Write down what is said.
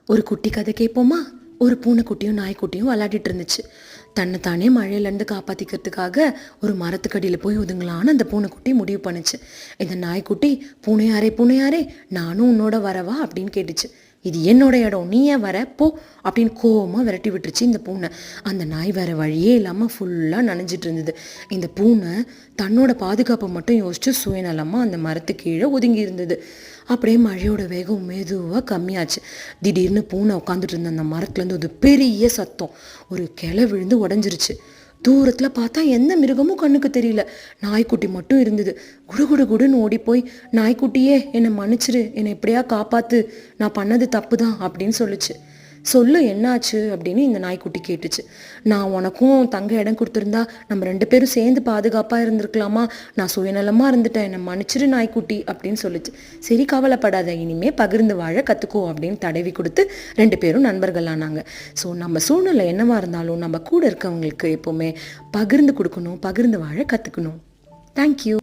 ஒரு குட்டி கதை கேட்போமா? ஒரு பூனைக்குட்டியும் நாய்க்குட்டியும் விளையாடிட்டு இருந்துச்சு. தன்னைத்தானே மழையிலேருந்து காப்பாற்றிக்கிறதுக்காக ஒரு மரத்துக்கடியில் போய் ஒதுங்கலான்னு அந்த பூனைக்குட்டி முடிவு பண்ணுச்சு. இந்த நாய்க்குட்டி, பூனையாரே பூனையாரே, நானும் உன்னோட வரவா அப்படின்னு கேட்டுச்சு. இது என்னோட இடம், நீ ஏன் வர போ அப்படின்னு கோவமாக விரட்டி விட்டுருச்சு இந்த பூனை. அந்த நாய் வேற வழியே இல்லாமல் ஃபுல்லாக நனைஞ்சிட்டு இருந்தது. இந்த பூனை தன்னோட பாதுகாப்பை மட்டும் யோசிச்சு சுயநலமாக அந்த மரத்துக்கு கீழே ஒதுங்கி இருந்தது. அப்படியே மழையோட வேகம் மெதுவாக கம்மியாச்சு. திடீர்னு பூனை உட்காந்துட்டு இருந்த அந்த மரத்துலேருந்து ஒரு பெரிய சத்தம். ஒரு கிளை விழுந்து உடஞ்சிருச்சு. தூரத்தில் பார்த்தா எந்த மிருகமும் கண்ணுக்கு தெரியல. நாய்க்குட்டி மட்டும் இருந்தது. குடு குடுன்னு ஓடி போய், நாய்க்குட்டியே என்னை மன்னிச்சிரு, என்னை எப்படியா காப்பாத்து, நான் பண்ணது தப்பு தான் அப்படின்னு சொல்லுச்சு. சொல்லு என்னாச்சு அப்படின்னு இந்த நாய்க்குட்டி கேட்டுச்சு. நான் உனக்கும் தங்க இடம் கொடுத்துருந்தா நம்ம 2 பேரும் சேர்ந்து பாதுகாப்பாக இருந்திருக்கலாமா, நான் சுயநலமாக இருந்துட்டேன், என்னை மன்னிச்சிரு நாய்க்குட்டி அப்படின்னு சொல்லிச்சு. சரி கவலைப்படாத, இனிமே பகிர்ந்து வாழ கற்றுக்கோ அப்படின்னு தடவி கொடுத்து 2 பேரும் நண்பர்கள் ஆனாங்க. ஸோ நம்ம சூழ்நிலை என்னவா இருந்தாலும் நம்ம கூட இருக்கவங்களுக்கு எப்போவுமே பகிர்ந்து கொடுக்கணும், பகிர்ந்து வாழ கற்றுக்கணும். தேங்க்யூ.